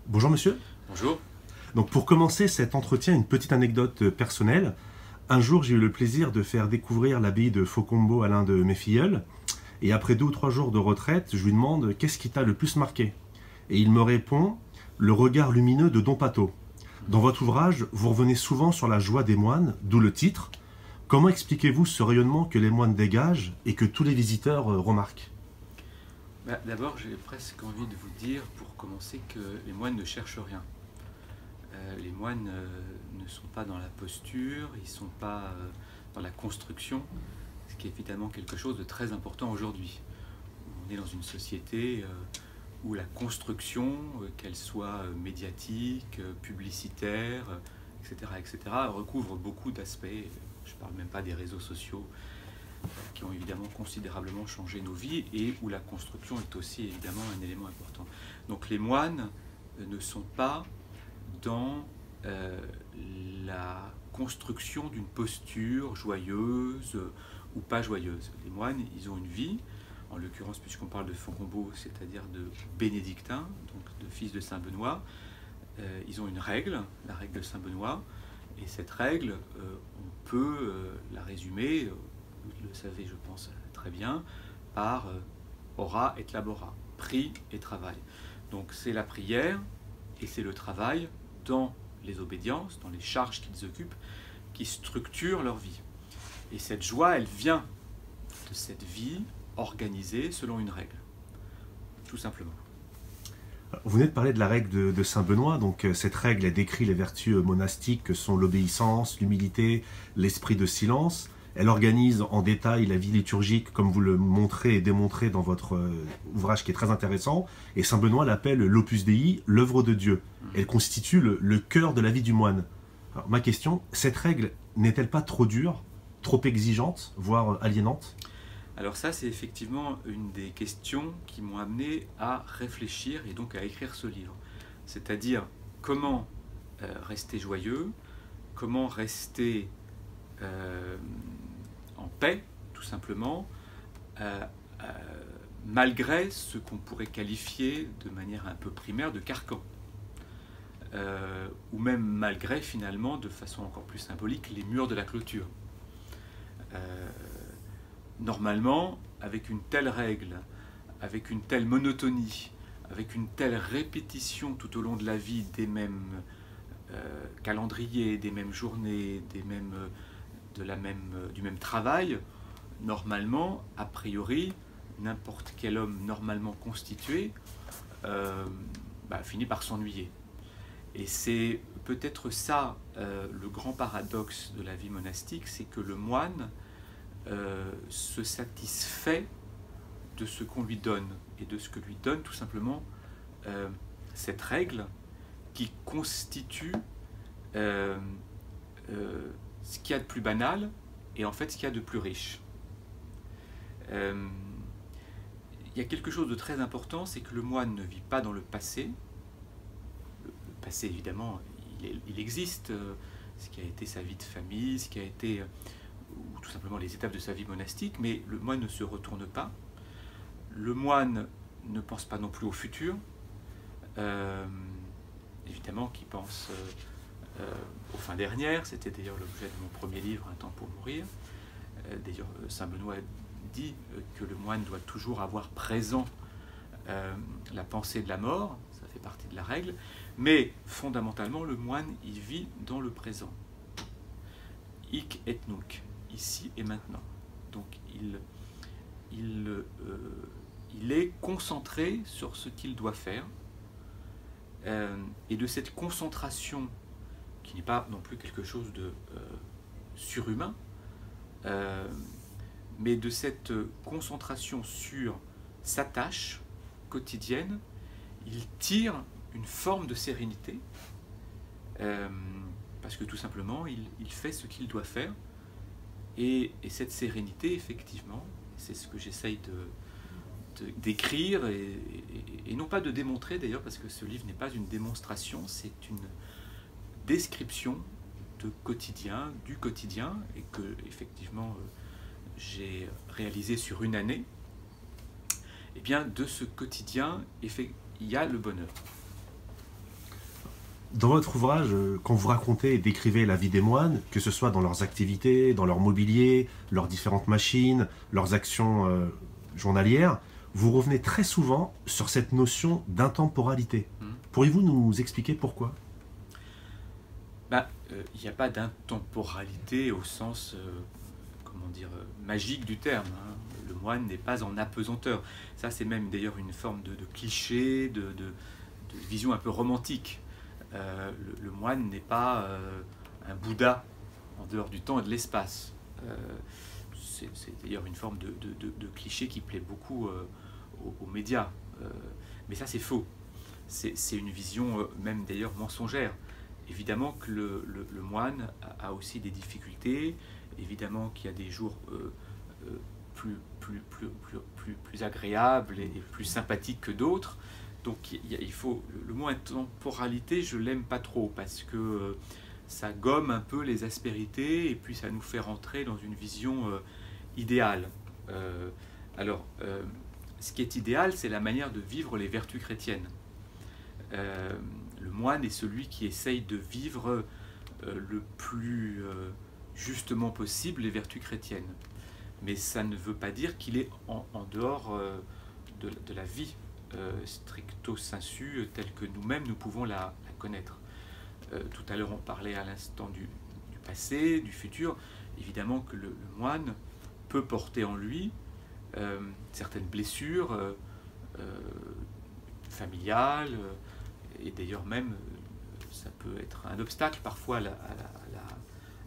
Bonjour monsieur. Bonjour. Donc pour commencer cet entretien, une petite anecdote personnelle. Un jour, j'ai eu le plaisir de faire découvrir l'abbaye de Faucombeau à l'un de mes filleuls. Et après 2 ou 3 jours de retraite, je lui demande qu'est-ce qui t'a le plus marqué. Et il me répond le regard lumineux de Don Pato. Dans votre ouvrage, vous revenez souvent sur la joie des moines, d'où le titre. Comment expliquez-vous ce rayonnement que les moines dégagent et que tous les visiteurs remarquent? D'abord, j'ai presque envie de vous dire, pour commencer, que les moines ne cherchent rien. Les moines ne sont pas dans la posture, ils ne sont pas dans la construction, ce qui est évidemment quelque chose de très important aujourd'hui. On est dans une société où la construction, qu'elle soit médiatique, publicitaire, etc., recouvre beaucoup d'aspects. Je ne parle même pas des réseaux sociaux qui ont évidemment considérablement changé nos vies et où la construction est aussi évidemment un élément important. Donc les moines ne sont pas dans la construction d'une posture joyeuse ou pas joyeuse. Les moines, ils ont une vie, en l'occurrence puisqu'on parle de Faucombeau, c'est-à-dire de bénédictins, donc de fils de Saint-Benoît, ils ont une règle, la règle de Saint-Benoît, et cette règle, on peut la résumer, vous le savez je pense très bien, par ora et labora, prie et travail. Donc c'est la prière et c'est le travail dans les obédiences, dans les charges qu'ils occupent, qui structurent leur vie. Et cette joie, elle vient de cette vie organisée selon une règle, tout simplement. Vous venez de parler de la règle de Saint-Benoît, donc cette règle elle décrit les vertus monastiques que sont l'obéissance, l'humilité, l'esprit de silence. Elle organise en détail la vie liturgique comme vous le montrez et démontrez dans votre ouvrage qui est très intéressant. Et Saint-Benoît l'appelle l'opus Dei, l'œuvre de Dieu. Elle constitue le cœur de la vie du moine. Alors, ma question, cette règle n'est-elle pas trop dure, trop exigeante, voire aliénante? Alors ça, c'est effectivement une des questions qui m'ont amené à réfléchir et donc à écrire ce livre. C'est-à-dire comment rester joyeux, comment rester en paix, tout simplement, malgré ce qu'on pourrait qualifier de manière un peu primaire de carcan. Ou même malgré, finalement, de façon encore plus symbolique, les murs de la clôture. Normalement, avec une telle règle, avec une telle monotonie, avec une telle répétition tout au long de la vie des mêmes calendriers, des mêmes journées, du même travail, normalement, a priori, n'importe quel homme normalement constitué finit par s'ennuyer. Et c'est peut-être ça le grand paradoxe de la vie monastique, c'est que le moine se satisfait de ce qu'on lui donne, et de ce que lui donne tout simplement cette règle qui constitue ce qu'il y a de plus banal et en fait ce qu'il y a de plus riche. Il y a quelque chose de très important, c'est que le moine ne vit pas dans le passé. Le passé, évidemment, il existe, ce qui a été sa vie de famille, ce qui a été, ou tout simplement les étapes de sa vie monastique, mais le moine ne se retourne pas. Le moine ne pense pas non plus au futur, évidemment qu'il pense aux fins dernières, c'était d'ailleurs l'objet de mon premier livre, Un temps pour mourir. D'ailleurs, Saint Benoît dit que le moine doit toujours avoir présent la pensée de la mort, ça fait partie de la règle, mais fondamentalement, le moine, il vit dans le présent. Hic et nunc, ici et maintenant. Donc il est concentré sur ce qu'il doit faire, et de cette concentration, qui n'est pas non plus quelque chose de surhumain, mais de cette concentration sur sa tâche quotidienne, il tire une forme de sérénité, parce que tout simplement, il fait ce qu'il doit faire, et cette sérénité, effectivement, c'est ce que j'essaye d'écrire, et non pas de démontrer d'ailleurs, parce que ce livre n'est pas une démonstration, c'est une description du quotidien, et que, effectivement, j'ai réalisé sur une année. Et bien, de ce quotidien, il y a le bonheur. Dans votre ouvrage, quand vous racontez et décrivez la vie des moines, que ce soit dans leurs activités, dans leur mobilier, leurs différentes machines, leurs actions journalières, vous revenez très souvent sur cette notion d'intemporalité. Pourriez-vous nous expliquer pourquoi? Il n'y a pas d'intemporalité au sens comment dire, magique du terme. Hein. Le moine n'est pas en apesanteur. Ça, c'est même d'ailleurs une forme de cliché, de vision un peu romantique. Le moine n'est pas un Bouddha en dehors du temps et de l'espace. C'est d'ailleurs une forme de cliché qui plaît beaucoup aux médias. Mais ça, c'est faux. C'est une vision même d'ailleurs mensongère. Évidemment que le moine a aussi des difficultés, évidemment qu'il y a des jours plus agréables et plus sympathiques que d'autres. Donc il faut, le mot intemporalité, je l'aime pas trop parce que ça gomme un peu les aspérités et puis ça nous fait rentrer dans une vision idéale. Ce qui est idéal, c'est la manière de vivre les vertus chrétiennes. Le moine est celui qui essaye de vivre le plus justement possible les vertus chrétiennes. Mais ça ne veut pas dire qu'il est en dehors de la vie stricto sensu telle que nous-mêmes nous pouvons la connaître. Tout à l'heure on parlait à l'instant du passé, du futur. Évidemment que le moine peut porter en lui certaines blessures familiales, et d'ailleurs même ça peut être un obstacle parfois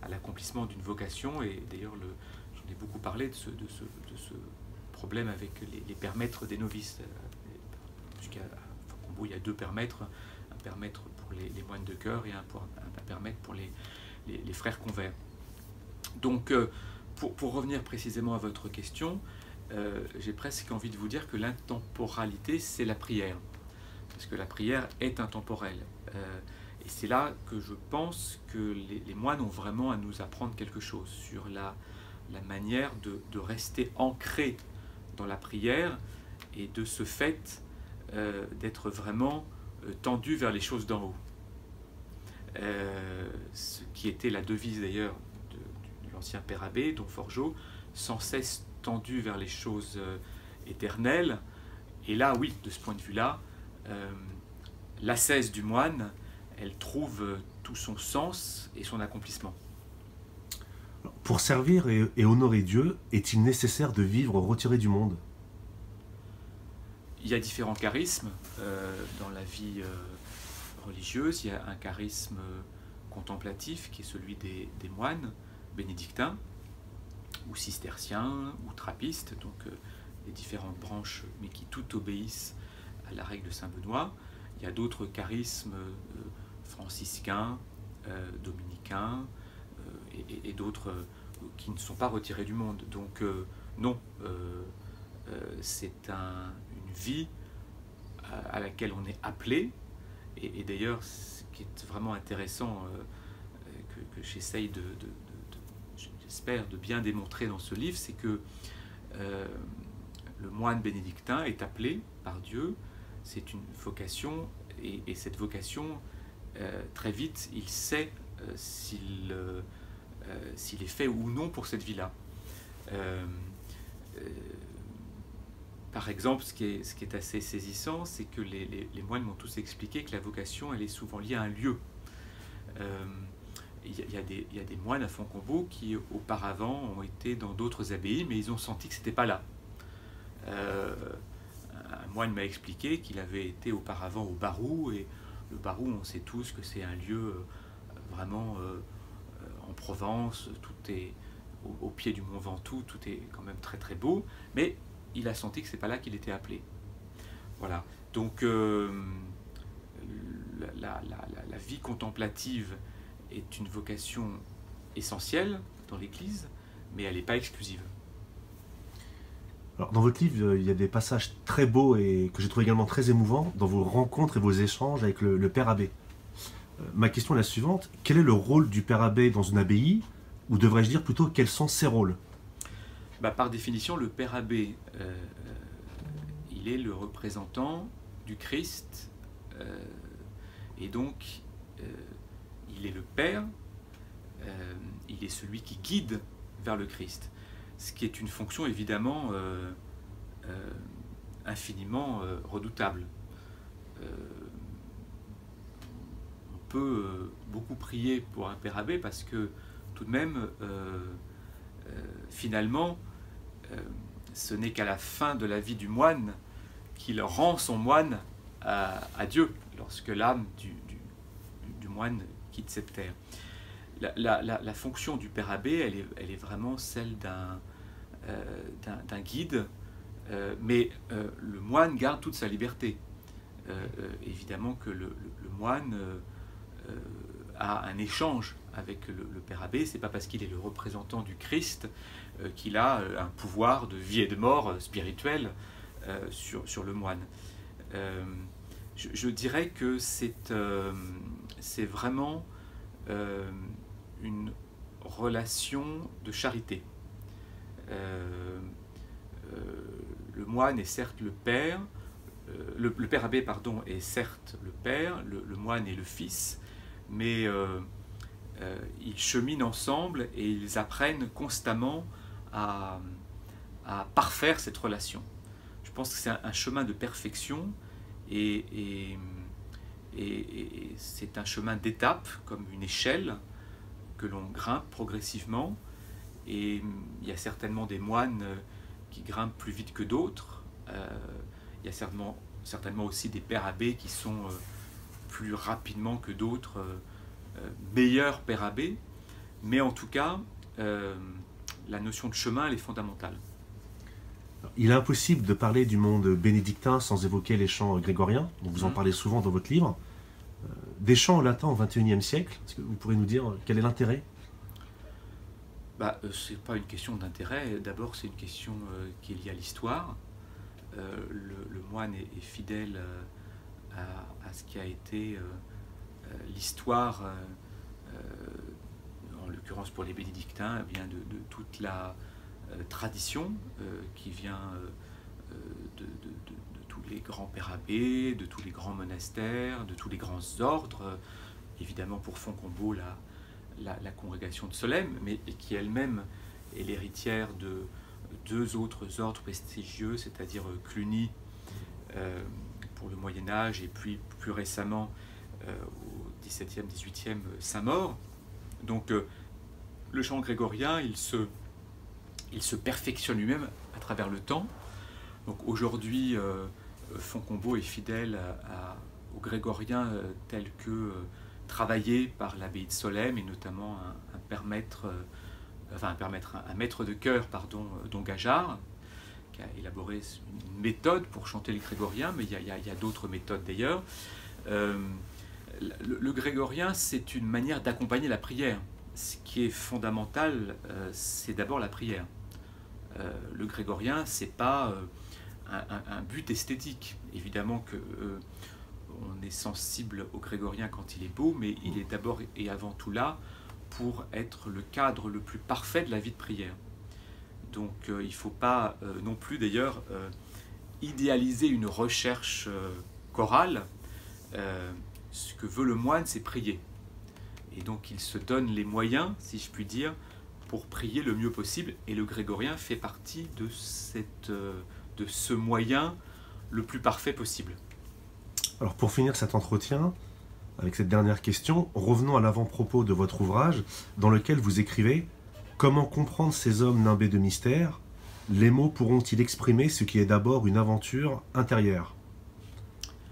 à l'accomplissement d'une vocation, et d'ailleurs j'en ai beaucoup parlé de ce problème avec les pères maîtres des novices. Jusqu'à Fontcombault, il y a 2 pères maîtres, un père maître pour les moines de cœur et un père maître pour les frères convers. Donc pour revenir précisément à votre question, j'ai presque envie de vous dire que l'intemporalité, c'est la prière. Parce que la prière est intemporelle. Et c'est là que je pense que les moines ont vraiment à nous apprendre quelque chose sur la manière de rester ancré dans la prière et de ce fait d'être vraiment tendu vers les choses d'en haut. Ce qui était la devise d'ailleurs de l'ancien père abbé, Don Forgeot, sans cesse tendu vers les choses éternelles. Et là, oui, de ce point de vue-là, l'ascèse du moine, elle trouve tout son sens et son accomplissement. Pour servir et honorer Dieu, est-il nécessaire de vivre retiré du monde? Il y a différents charismes dans la vie religieuse. Il y a un charisme contemplatif qui est celui des moines bénédictins ou cisterciens ou trappistes, donc les différentes branches, mais qui toutes obéissent à la règle de Saint-Benoît. Il y a d'autres charismes franciscains, dominicains et d'autres qui ne sont pas retirés du monde. Donc non, c'est une vie à laquelle on est appelé. Et d'ailleurs, ce qui est vraiment intéressant, que j'essaye j'espère de bien démontrer dans ce livre, c'est que le moine bénédictin est appelé par Dieu. C'est une vocation, et cette vocation, très vite, il sait s'il est fait ou non pour cette vie-là. Par exemple, ce qui est assez saisissant, c'est que les moines m'ont tous expliqué que la vocation, elle est souvent liée à un lieu. Il y a des moines à Fontcombault qui, auparavant, ont été dans d'autres abbayes, mais ils ont senti que ce n'était pas là. Un moine m'a expliqué qu'il avait été auparavant au Barou, et le Barou, on sait tous que c'est un lieu vraiment en Provence, tout est au pied du mont Ventoux, tout est quand même très très beau, mais il a senti que c'est pas là qu'il était appelé. Voilà. Donc la vie contemplative est une vocation essentielle dans l'Église, mais elle n'est pas exclusive. Alors, dans votre livre, il y a des passages très beaux et que j'ai trouvé également très émouvants dans vos rencontres et vos échanges avec le père abbé. Ma question est la suivante: quel est le rôle du père abbé dans une abbaye, ou devrais-je dire plutôt quels sont ses rôles? Par définition, le père abbé, il est le représentant du Christ, et donc il est le Père, il est celui qui guide vers le Christ, ce qui est une fonction évidemment infiniment redoutable. On peut beaucoup prier pour un Père abbé parce que tout de même, finalement, ce n'est qu'à la fin de la vie du moine qu'il rend son moine à Dieu, lorsque l'âme du moine quitte cette terre. La fonction du Père abbé, elle est vraiment celle d'un guide, mais le moine garde toute sa liberté. Évidemment que le moine a un échange avec le Père abbé, c'est pas parce qu'il est le représentant du Christ qu'il a un pouvoir de vie et de mort spirituel sur le moine. Je dirais que c'est vraiment une relation de charité. Le moine est certes le père, le père abbé pardon, est certes le père, le moine est le fils, mais ils cheminent ensemble et ils apprennent constamment à parfaire cette relation. Je pense que c'est un chemin de perfection et c'est un chemin d'étape, comme une échelle que l'on grimpe progressivement. Et il y a certainement des moines qui grimpent plus vite que d'autres. Il y a certainement aussi des pères abbés qui sont plus rapidement que d'autres meilleurs pères abbés. Mais en tout cas, la notion de chemin, elle est fondamentale. Il est impossible de parler du monde bénédictin sans évoquer les chants grégoriens, dont vous en parlez souvent dans votre livre. Des chants en latin au XXIe siècle, est-ce que vous pourrez nous dire quel est l'intérêt ? Ce n'est pas une question d'intérêt, d'abord c'est une question qui est liée à l'histoire. Le moine est fidèle à ce qui a été l'histoire, en l'occurrence pour les bénédictins, eh bien de toute la tradition qui vient de tous les grands pères abbés, de tous les grands monastères, de tous les grands ordres, évidemment pour Fontcombault la congrégation de Solesmes, mais qui elle-même est l'héritière de deux autres ordres prestigieux, c'est-à-dire Cluny pour le Moyen-Âge et puis plus récemment au XVIIe, XVIIIe Saint-Maur. Donc le chant grégorien, il se perfectionne lui-même à travers le temps. Donc aujourd'hui, Fontcombault est fidèle au grégorien tel que travaillé par l'abbaye de Solesmes et notamment un maître de chœur, Don Gajard, qui a élaboré une méthode pour chanter les grégoriens, mais il y a d'autres méthodes d'ailleurs. Le grégorien, c'est une manière d'accompagner la prière. Ce qui est fondamental, c'est d'abord la prière. Le grégorien, c'est pas un but esthétique. Évidemment que on est sensible au grégorien quand il est beau, mais il est d'abord et avant tout là pour être le cadre le plus parfait de la vie de prière. Donc il ne faut pas non plus d'ailleurs idéaliser une recherche chorale. Ce que veut le moine, c'est prier. Et donc il se donne les moyens, si je puis dire, pour prier le mieux possible. Et le grégorien fait partie de ce moyen le plus parfait possible. Alors pour finir cet entretien, avec cette dernière question, revenons à l'avant-propos de votre ouvrage, dans lequel vous écrivez « Comment comprendre ces hommes nimbés de mystère ? Les mots pourront-ils exprimer ce qui est d'abord une aventure intérieure ?»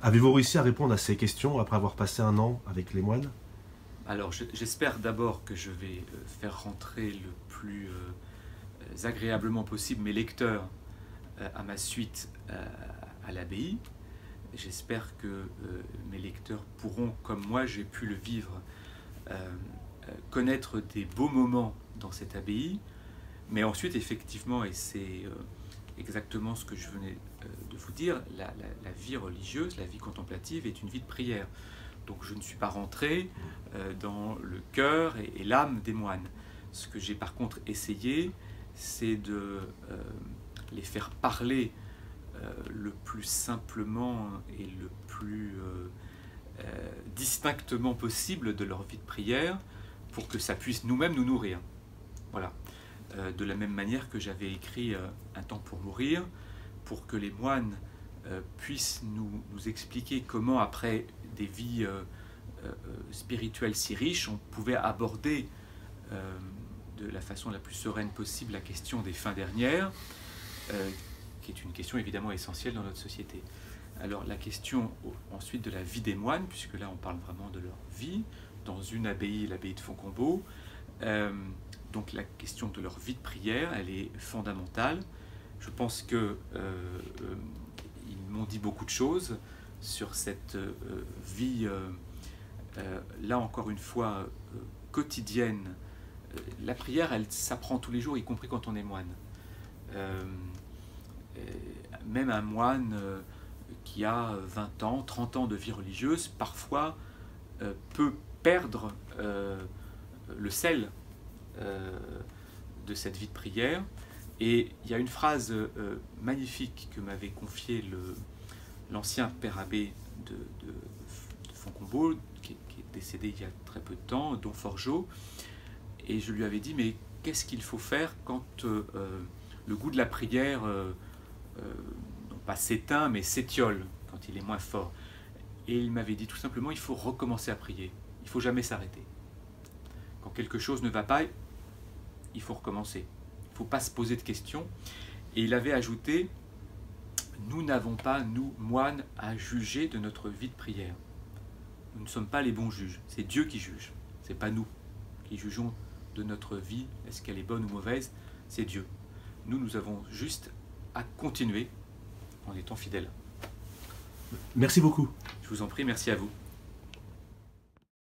Avez-vous réussi à répondre à ces questions après avoir passé un an avec les moines ? Alors j'espère d'abord que je vais faire rentrer le plus agréablement possible mes lecteurs à ma suite à l'abbaye. J'espère que mes lecteurs pourront, comme moi j'ai pu le vivre, connaître des beaux moments dans cette abbaye. Mais ensuite, effectivement, et c'est exactement ce que je venais de vous dire, la vie religieuse, la vie contemplative est une vie de prière. Donc je ne suis pas rentré dans le cœur et l'âme des moines. Ce que j'ai par contre essayé, c'est de les faire parler le plus simplement et le plus distinctement possible de leur vie de prière pour que ça puisse nous-mêmes nous nourrir. Voilà. De la même manière que j'avais écrit Un temps pour mourir, pour que les moines puissent nous expliquer comment, après des vies spirituelles si riches, on pouvait aborder de la façon la plus sereine possible la question des fins dernières, qui est une question évidemment essentielle dans notre société. Alors la question ensuite de la vie des moines, puisque là on parle vraiment de leur vie, dans une abbaye, l'abbaye de Fontcombault, donc la question de leur vie de prière, elle est fondamentale. Je pense qu'ils m'ont dit beaucoup de choses sur cette vie, là encore une fois, quotidienne. La prière, elle s'apprend tous les jours, y compris quand on est moine. Même un moine qui a 20 ans, 30 ans de vie religieuse, parfois peut perdre le sel de cette vie de prière. Et il y a une phrase magnifique que m'avait confiée l'ancien père abbé de Fontcombault, qui est décédé il y a très peu de temps, Don Forgeot. Et je lui avais dit, mais qu'est-ce qu'il faut faire quand le goût de la prière, non pas s'éteint, mais s'étiole, quand il est moins fort. Et il m'avait dit tout simplement, il faut recommencer à prier. Il ne faut jamais s'arrêter. Quand quelque chose ne va pas, il faut recommencer. Il ne faut pas se poser de questions. Et il avait ajouté, nous n'avons pas, nous, moines, à juger de notre vie de prière. Nous ne sommes pas les bons juges. C'est Dieu qui juge. Ce n'est pas nous qui jugeons de notre vie, est-ce qu'elle est bonne ou mauvaise, c'est Dieu. Nous avons juste à continuer en étant fidèles. Merci beaucoup. Je vous en prie, merci à vous.